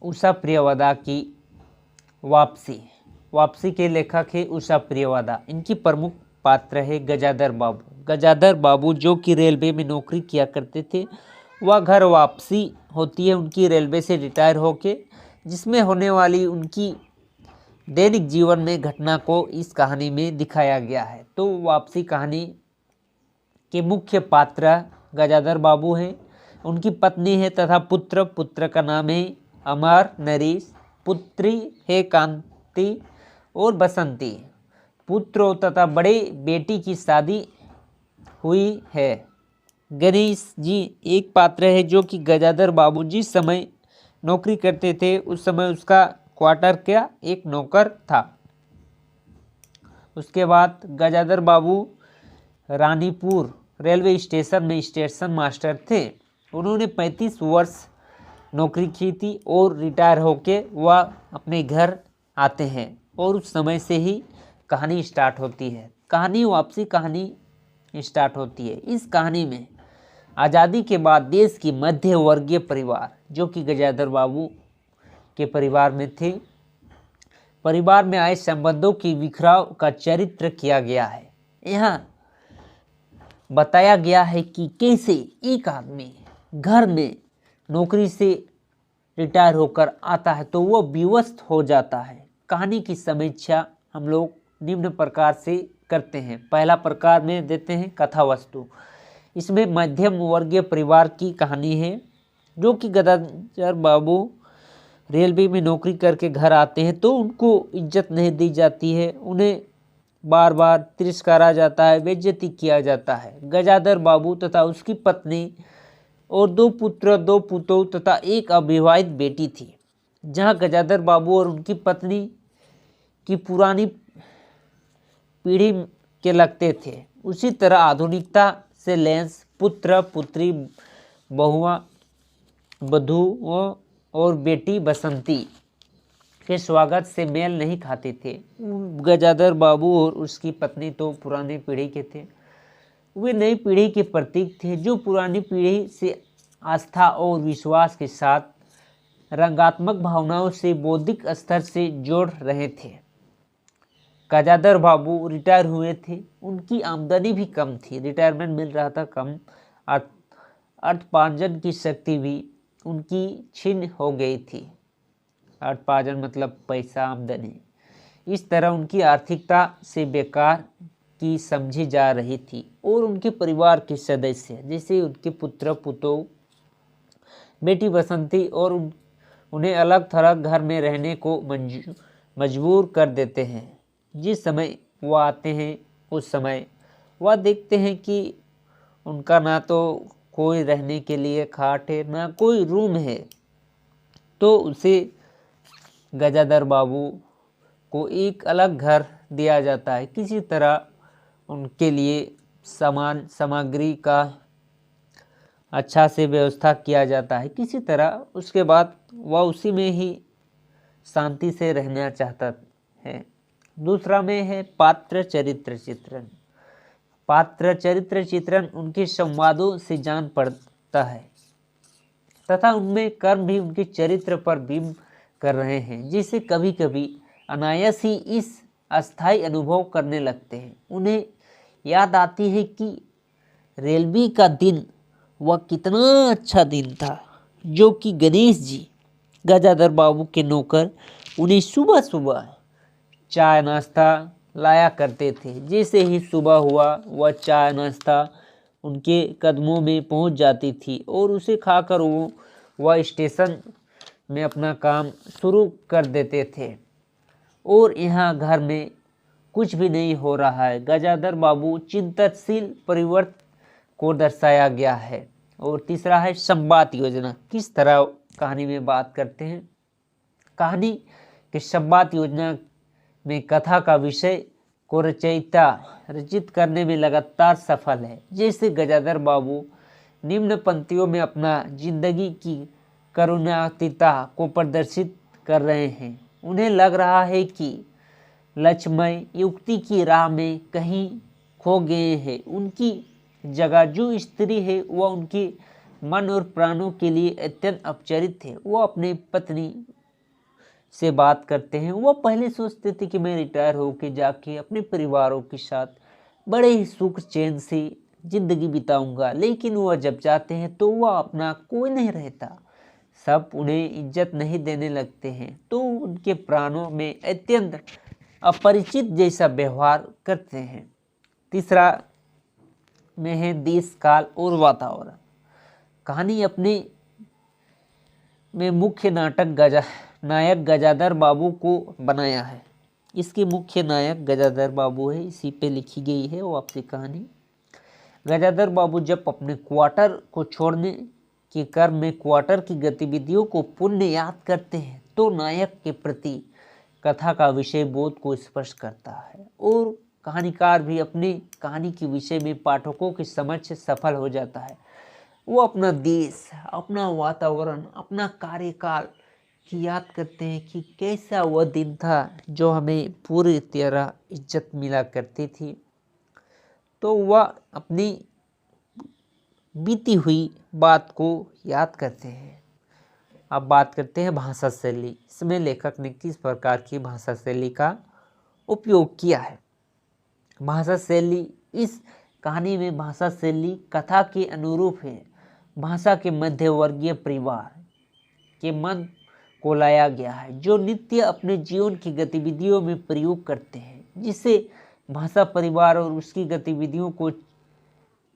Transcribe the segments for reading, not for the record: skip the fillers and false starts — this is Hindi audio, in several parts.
उषा प्रियवदा की वापसी। वापसी के लेखक है उषा प्रियवदा। इनकी प्रमुख पात्र है गजाधर बाबू। गजाधर बाबू जो कि रेलवे में नौकरी किया करते थे, वह घर वापसी होती है उनकी रेलवे से रिटायर होके, जिसमें होने वाली उनकी दैनिक जीवन में घटना को इस कहानी में दिखाया गया है। तो वापसी कहानी के मुख्य पात्र गजाधर बाबू हैं, उनकी पत्नी है तथा पुत्र। पुत्र का नाम है अमर नरेश, पुत्री है कांति और बसंती। पुत्रों तथा बड़े बेटी की शादी हुई है। गणेश जी एक पात्र है जो कि गजाधर बाबू जिस समय नौकरी करते थे उस समय उसका क्वार्टर का एक नौकर था। उसके बाद गजाधर बाबू रानीपुर रेलवे स्टेशन में स्टेशन मास्टर थे। उन्होंने 35 वर्ष नौकरी की थी और रिटायर होके वह अपने घर आते हैं और उस समय से ही कहानी स्टार्ट होती है। कहानी वापसी कहानी स्टार्ट होती है। इस कहानी में आज़ादी के बाद देश की मध्य वर्गीय परिवार जो कि गजाधर बाबू के परिवार में थे, परिवार में आए संबंधों की बिखराव का चरित्र किया गया है। यहाँ बताया गया है कि कैसे एक आदमी घर में नौकरी से रिटायर होकर आता है तो वह विवश हो जाता है। कहानी की समीक्षा हम लोग निम्न प्रकार से करते हैं। पहला प्रकार में देते हैं कथा वस्तु। इसमें मध्यम वर्गीय परिवार की कहानी है जो कि गजाधर बाबू रेलवे में नौकरी करके घर आते हैं तो उनको इज्जत नहीं दी जाती है, उन्हें बार बार तिरस्कारा जाता है, बेइज्जती किया जाता है। गजाधर बाबू तथा उसकी पत्नी और 2 पुत्र 2 पुतों तथा एक अविवाहित बेटी थी। जहां गजाधर बाबू और उनकी पत्नी की पुरानी पीढ़ी के लगते थे, उसी तरह आधुनिकता से लैस पुत्र पुत्री बहुआ बधुओं और बेटी बसंती के स्वागत से मेल नहीं खाते थे। गजाधर बाबू और उसकी पत्नी तो पुरानी पीढ़ी के थे, वे नई पीढ़ी के प्रतीक थे जो पुरानी पीढ़ी से आस्था और विश्वास के साथ रंगात्मक भावनाओं से बौद्धिक स्तर से जोड़ रहे थे। गजाधर बाबू रिटायर हुए थे, उनकी आमदनी भी कम थी, रिटायरमेंट मिल रहा था कम, अर्थोपार्जन की शक्ति भी उनकी छीन हो गई थी। अर्थोपार्जन मतलब पैसा, आमदनी। इस तरह उनकी आर्थिकता से बेकार की समझी जा रही थी और उनके परिवार के सदस्य जैसे उनके पुत्र पुतों, बेटी बसंती और उन्हें अलग थलग घर में रहने को मजबूर कर देते हैं। जिस समय वह आते हैं उस समय वह देखते हैं कि उनका ना तो कोई रहने के लिए खाट है ना कोई रूम है, तो उसे गजाधर बाबू को एक अलग घर दिया जाता है। किसी तरह उनके लिए सामान सामग्री का अच्छा से व्यवस्था किया जाता है किसी तरह। उसके बाद वह उसी में ही शांति से रहना चाहता है। दूसरा में है पात्र चरित्र चित्रण। पात्र चरित्र चित्रण उनके संवादों से जान पड़ता है तथा उनमें कर्म भी उनके चरित्र पर बिंब कर रहे हैं, जिसे कभी कभी अनायास ही इस अस्थायी अनुभव करने लगते हैं। उन्हें याद आती है कि रेलवे का दिन वह कितना अच्छा दिन था जो कि गणेश जी गजाधर बाबू के नौकर उन्हें सुबह सुबह चाय नाश्ता लाया करते थे। जैसे ही सुबह हुआ वह चाय नाश्ता उनके कदमों में पहुंच जाती थी और उसे खाकर वह स्टेशन में अपना काम शुरू कर देते थे। और यहाँ घर में कुछ भी नहीं हो रहा है। गजाधर बाबू चिंतनशील परिवर्तन को दर्शाया गया है। और तीसरा है संवाद योजना। किस तरह कहानी में बात करते हैं। कहानी के संवाद योजना में कथा का विषय को रचयिता रचित करने में लगातार सफल है। जैसे गजाधर बाबू निम्न पंक्तियों में अपना जिंदगी की करुणातीता को प्रदर्शित कर रहे हैं। उन्हें लग रहा है कि लक्ष्मय युक्ति की राह में कहीं खो गए हैं। उनकी जगह जो स्त्री है वह उनकी मन और प्राणों के लिए अत्यंत अपरिचित थे। वो अपनी पत्नी से बात करते हैं। वह पहले सोचते थे कि मैं रिटायर होके जाके अपने परिवारों के साथ बड़े ही सुख चैन से जिंदगी बिताऊंगा, लेकिन वह जब जाते हैं तो वह अपना कोई नहीं रहता। सब उन्हें इज्जत नहीं देने लगते हैं, तो उनके प्राणों में अत्यंत अपरिचित जैसा व्यवहार करते हैं। तीसरा में है देश, काल और वातावरण। कहानी अपने में मुख्य नायक गजाधर बाबू को बनाया है। इसके मुख्य नायक गजाधर बाबू है, इसी पे लिखी गई है वो आपकी कहानी। गजाधर बाबू जब अपने क्वार्टर को छोड़ने के क्रम में क्वार्टर की गतिविधियों को पुनः याद करते हैं तो नायक के प्रति कथा का विषय बोध को स्पष्ट करता है और कहानीकार भी अपनी कहानी के विषय में पाठकों की समझ से सफल हो जाता है। वो अपना देश, अपना वातावरण, अपना कार्यकाल की याद करते हैं कि कैसा वह दिन था जो हमें पूरी तरह इज्जत मिला करती थी। तो वह अपनी बीती हुई बात को याद करते हैं। अब बात करते हैं भाषा शैली। इसमें लेखक ने किस प्रकार की भाषा शैली का उपयोग किया है। भाषा शैली, इस कहानी में भाषा शैली कथा के अनुरूप है। भाषा के मध्यवर्गीय परिवार के मन को लाया गया है, जो नित्य अपने जीवन की गतिविधियों में प्रयोग करते हैं, जिससे भाषा परिवार और उसकी गतिविधियों को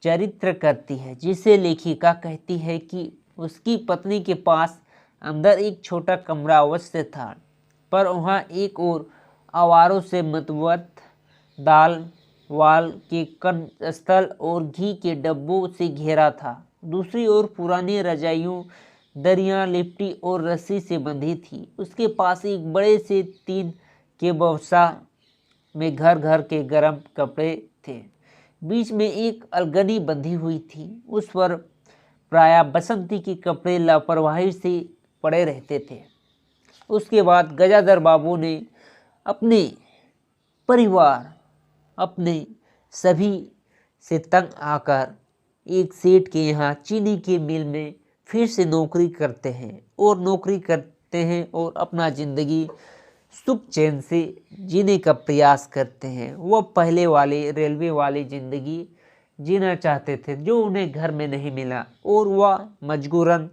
चरित्र करती है। जिसे लेखिका कहती है कि उसकी पत्नी के पास अंदर एक छोटा कमरा अवश्य था, पर वहाँ एक और आवारों से मतवत दाल वाल के स्थल और घी के डब्बों से घेरा था। दूसरी ओर पुरानी रजाइयों, दरियां लिपटी और रस्सी से बंधी थी। उसके पास एक बड़े से टीन के बक्सा में घर घर के गर्म कपड़े थे। बीच में एक अलगनी बंधी हुई थी, उस पर प्रायः बसंती के कपड़े लापरवाही से पड़े रहते थे। उसके बाद गजाधर बाबू ने अपने परिवार, अपने सभी से तंग आकर एक सेठ के यहाँ चीनी के मिल में फिर से नौकरी करते हैं और अपना जिंदगी सुख चैन से जीने का प्रयास करते हैं। वह पहले वाले रेलवे वाली जिंदगी जीना चाहते थे जो उन्हें घर में नहीं मिला, और वह मजबूरन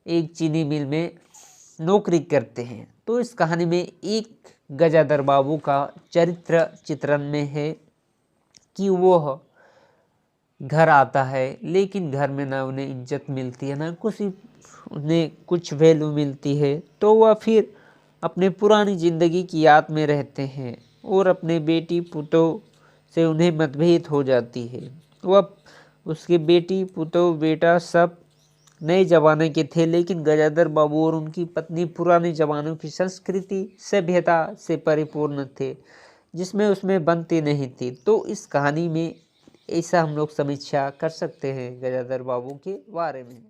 एक चीनी मिल में नौकरी करते हैं। तो इस कहानी में एक गजाधर बाबू का चरित्र चित्रण में है कि वह घर आता है, लेकिन घर में ना उन्हें इज्जत मिलती है, ना उन्हें कुछ वैल्यू मिलती है। तो वह फिर अपने पुरानी ज़िंदगी की याद में रहते हैं और अपने बेटी पुतों से उन्हें मतभेद हो जाती है। वह उसके बेटी पुतों बेटा सब नए ज़माने के थे, लेकिन गजाधर बाबू और उनकी पत्नी पुराने ज़मानों की संस्कृति सभ्यता से परिपूर्ण थे, जिसमें उसमें बनती नहीं थी। तो इस कहानी में ऐसा हम लोग समीक्षा कर सकते हैं गजाधर बाबू के बारे में।